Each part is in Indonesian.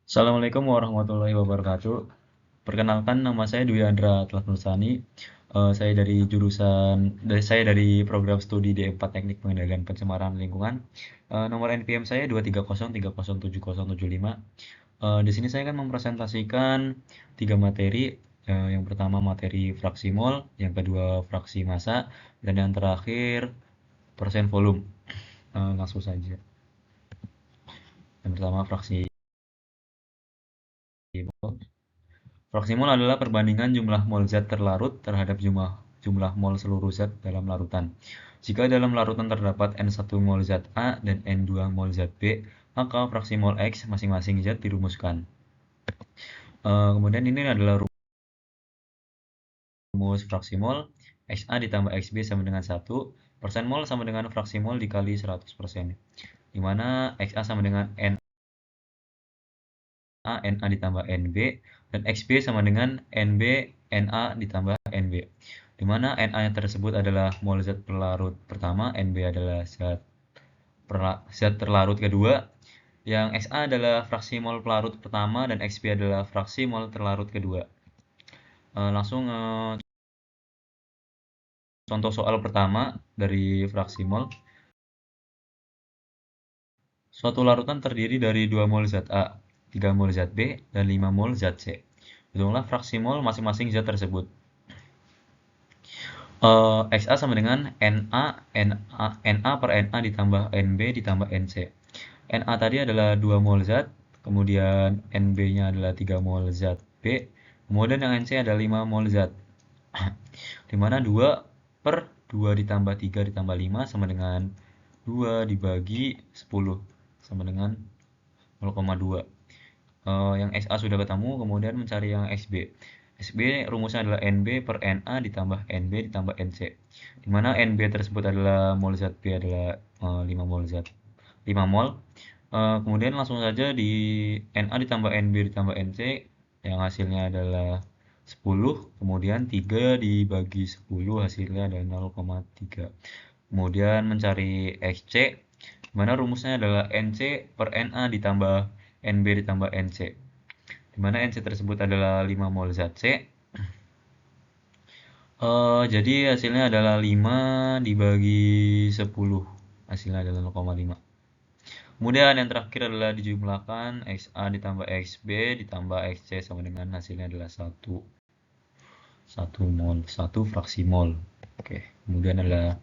Assalamualaikum warahmatullahi wabarakatuh. Perkenalkan, nama saya Dwi Andra Atlas Nursani. Saya dari program studi D4 Teknik Pengendalian Pencemaran Lingkungan. Nomor NPM saya 230307075. Di sini saya akan mempresentasikan tiga materi. Yang pertama materi fraksi mol, yang kedua fraksi massa, dan yang terakhir persen volume. Langsung saja. Yang pertama fraksi mol. Fraksi mol adalah perbandingan jumlah mol zat terlarut terhadap jumlah mol seluruh zat dalam larutan. Jika dalam larutan terdapat N1 mol zat A dan N2 mol zat B, maka fraksi mol X masing-masing zat dirumuskan. Kemudian ini adalah rumus fraksi mol. XA ditambah XB sama dengan 1. Persen mol sama dengan fraksi mol dikali 100%. Di mana XA sama dengan NA ditambah NB, dan XB sama dengan NB NA ditambah NB, di mana NA yang tersebut adalah mol zat pelarut pertama, NB adalah zat terlarut kedua, yang XA adalah fraksi mol pelarut pertama, dan XB adalah fraksi mol terlarut kedua. Langsung contoh soal pertama dari fraksi mol. Suatu larutan terdiri dari 2 mol zat A, 3 mol zat B, dan 5 mol zat C. Hitunglah fraksi mol masing-masing zat tersebut. XA sama dengan NA per NA ditambah NB ditambah NC. NA tadi adalah 2 mol zat, kemudian NB-nya adalah 3 mol zat B, kemudian yang NC adalah 5 mol zat. Dimana 2 per 2 ditambah 3 ditambah 5 sama dengan 2 dibagi 10 sama dengan 0,2. Yang XA sudah ketemu, kemudian mencari yang XB. XB rumusnya adalah NB per NA ditambah NB ditambah NC. Dimana NB tersebut adalah mol zat B adalah 5 mol zat 5 mol. Kemudian langsung saja di NA ditambah NB ditambah NC, yang hasilnya adalah 10, kemudian 3 dibagi 10 hasilnya adalah 0,3. Kemudian mencari XC, dimana rumusnya adalah NC per NA ditambah NB ditambah NC, dimana NC tersebut adalah 5 mol zat C. Jadi hasilnya adalah 5 dibagi 10, hasilnya adalah 0,5. Kemudian yang terakhir adalah dijumlahkan XA ditambah XB ditambah XC sama dengan hasilnya adalah 1 mol, 1 fraksi mol. Oke, kemudian adalah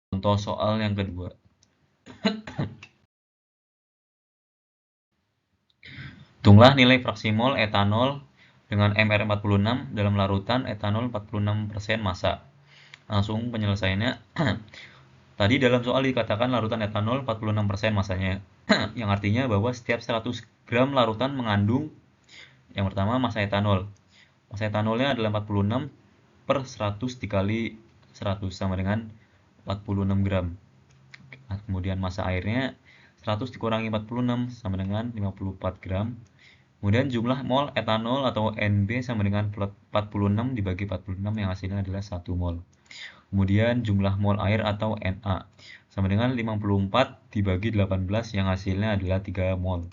contoh soal yang kedua. Hitunglah nilai fraksi mol etanol dengan MR46 dalam larutan etanol 46% massa. Langsung penyelesaiannya. Tadi dalam soal dikatakan larutan etanol 46% massanya, yang artinya bahwa setiap 100 gram larutan mengandung yang pertama massa etanol. Massa etanolnya adalah 46 per 100 dikali 100 sama dengan 46 gram. Kemudian massa airnya 100 dikurangi 46 sama dengan 54 gram. Kemudian jumlah mol etanol atau NB sama dengan 46 dibagi 46, yang hasilnya adalah 1 mol. Kemudian jumlah mol air atau Na sama dengan 54 dibagi 18, yang hasilnya adalah 3 mol.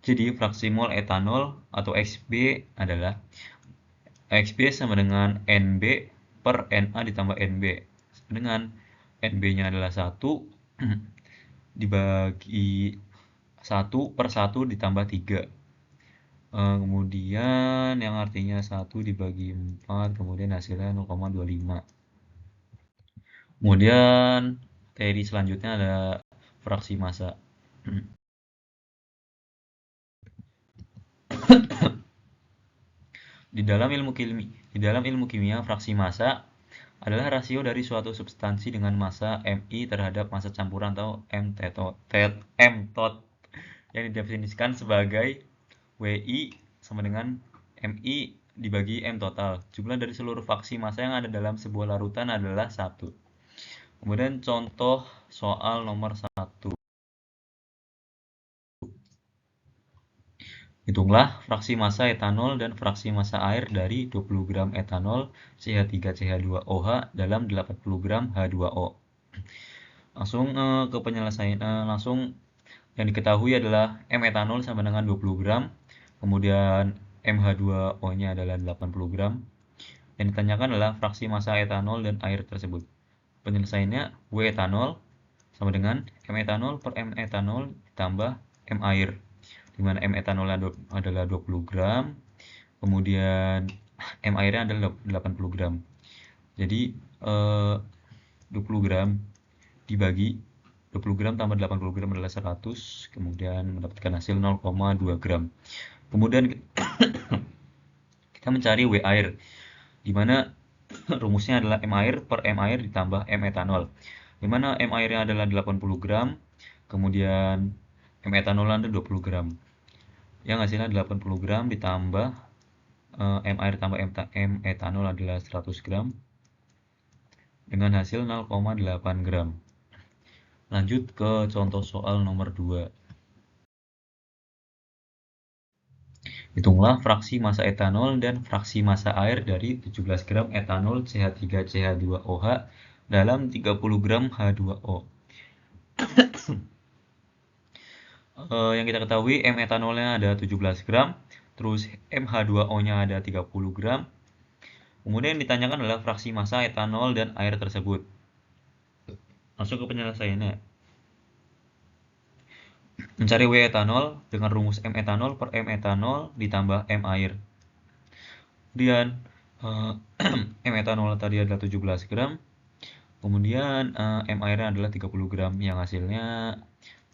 Jadi fraksi mol etanol atau XB adalah XB sama dengan NB per Na ditambah NB, dengan NB-nya adalah 1 dibagi 1 per 1 ditambah 3. Kemudian yang artinya 1 dibagi 4, kemudian hasilnya 0,25. Kemudian teori selanjutnya ada fraksi massa. Di dalam ilmu kimia, fraksi massa adalah rasio dari suatu substansi dengan massa Mi terhadap massa campuran atau M tot, yang didefinisikan sebagai Wi sama dengan Mi dibagi M total. Jumlah dari seluruh fraksi massa yang ada dalam sebuah larutan adalah 1. Kemudian contoh soal nomor 1. Hitunglah fraksi massa etanol dan fraksi massa air dari 20 gram etanol CH3CH2OH dalam 80 gram H2O. Langsung ke penyelesaian, langsung Yang diketahui adalah M etanol sama dengan 20 gram, kemudian MH2O-nya adalah 80 gram. Yang ditanyakan adalah fraksi massa etanol dan air tersebut. Penyelesaiannya W etanol sama dengan M etanol per M etanol ditambah M air, di mana M etanol adalah 20 gram, kemudian M airnya adalah 80 gram. Jadi 20 gram dibagi 20 gram tambah 80 gram adalah 100, kemudian mendapatkan hasil 0,2 gram. Kemudian kita mencari W air, di mana rumusnya adalah M air per M air ditambah M etanol, di mana M airnya adalah 80 gram, kemudian M etanol adalah 20 gram. Yang hasilnya 80 gram ditambah M air tambah M etanol adalah 100 gram, dengan hasil 0,8 gram. Lanjut ke contoh soal nomor 2. Hitunglah fraksi massa etanol dan fraksi massa air dari 17 gram etanol CH3CH2OH dalam 30 gram H2O. Yang kita ketahui M etanolnya ada 17 gram, terus MH2O-nya ada 30 gram. Kemudian ditanyakan adalah fraksi massa etanol dan air tersebut. Masuk ke penyelesaiannya. Mencari W etanol dengan rumus M etanol per M etanol ditambah M air. Kemudian M etanol tadi adalah 17 gram. Kemudian M airnya adalah 30 gram, yang hasilnya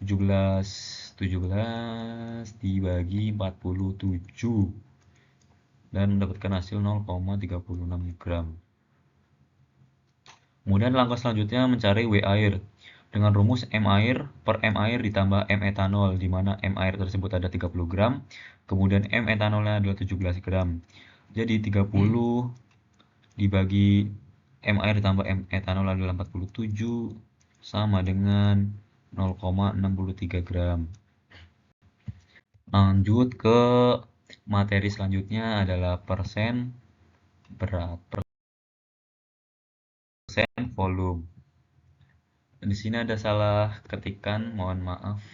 17 dibagi 47 dan mendapatkan hasil 0,36 gram. Kemudian langkah selanjutnya mencari W air dengan rumus M air per M air ditambah M etanol, di mana M air tersebut ada 30 gram, kemudian M etanolnya adalah 17 gram. Jadi 30 dibagi M air ditambah M etanol adalah 47, sama dengan 0,63 gram. Lanjut ke materi selanjutnya adalah persen berat, persen volume. Di sini ada salah ketikan, mohon maaf.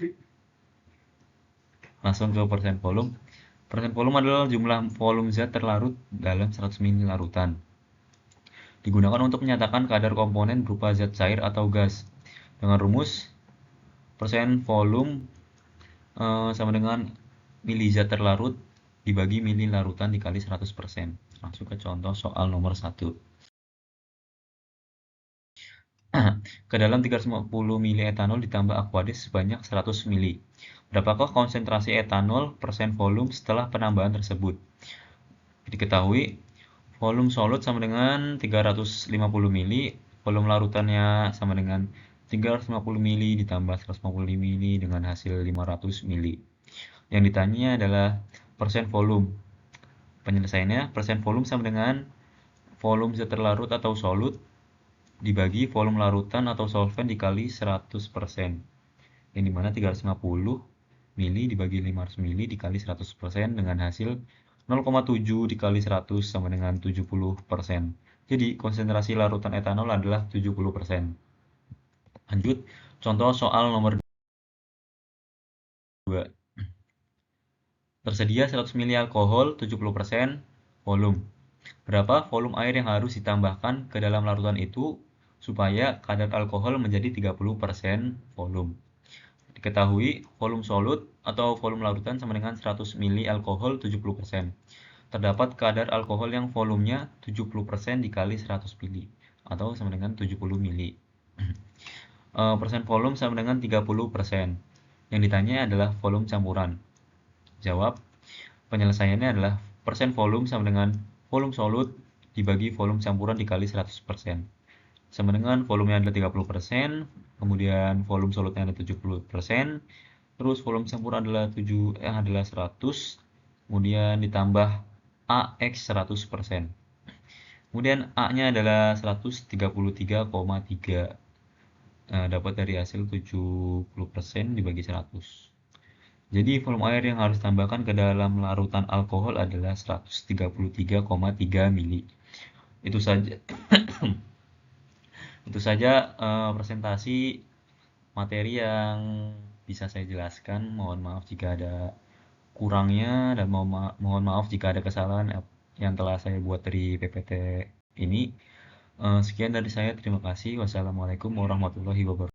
Langsung ke persen volume. Persen volume adalah jumlah volume zat terlarut dalam 100 ml larutan. Digunakan untuk menyatakan kadar komponen berupa zat cair atau gas. Dengan rumus persen volume sama dengan mili zat terlarut dibagi mili larutan dikali 100%. Langsung ke contoh soal nomor 1. Ke dalam 350 ml etanol ditambah aquadis sebanyak 100 ml. Berapakah konsentrasi etanol persen volume setelah penambahan tersebut? Diketahui volume solut sama dengan 350 ml, volume larutannya sama dengan 350 ml ditambah 150 ml dengan hasil 500 ml. Yang ditanya adalah persen volume. Penyelesaiannya persen volume sama dengan volume zat terlarut atau solut dibagi volume larutan atau solvent dikali 100%. Yang dimana 350 ml dibagi 500 ml dikali 100% dengan hasil 0,7 dikali 100 sama dengan 70%. Jadi konsentrasi larutan etanol adalah 70%. Lanjut, contoh soal nomor 2. Tersedia 100 ml alkohol 70% volume. Berapa volume air yang harus ditambahkan ke dalam larutan itu supaya kadar alkohol menjadi 30% volume? Diketahui volume solut atau volume larutan sama dengan 100 ml alkohol 70%. Terdapat kadar alkohol yang volumenya 70% dikali 100 ml atau sama dengan 70 ml. Persen volume sama dengan 30%. Yang ditanya adalah volume campuran. Jawab. Penyelesaiannya adalah persen volume sama dengan volume solut dibagi volume campuran dikali 100%. Sama dengan volumenya adalah 30%, kemudian volume solutnya adalah 70%, terus volume campuran adalah 100, kemudian ditambah AX 100%. Kemudian A-nya adalah 133,3. Dapat dari hasil 70% dibagi 100. Jadi volume air yang harus ditambahkan ke dalam larutan alkohol adalah 133,3 mili. Itu saja. Itu saja presentasi materi yang bisa saya jelaskan. Mohon maaf jika ada kurangnya dan mohon maaf jika ada kesalahan yang telah saya buat dari PPT ini. Sekian dari saya, terima kasih. Wassalamualaikum warahmatullahi wabarakatuh.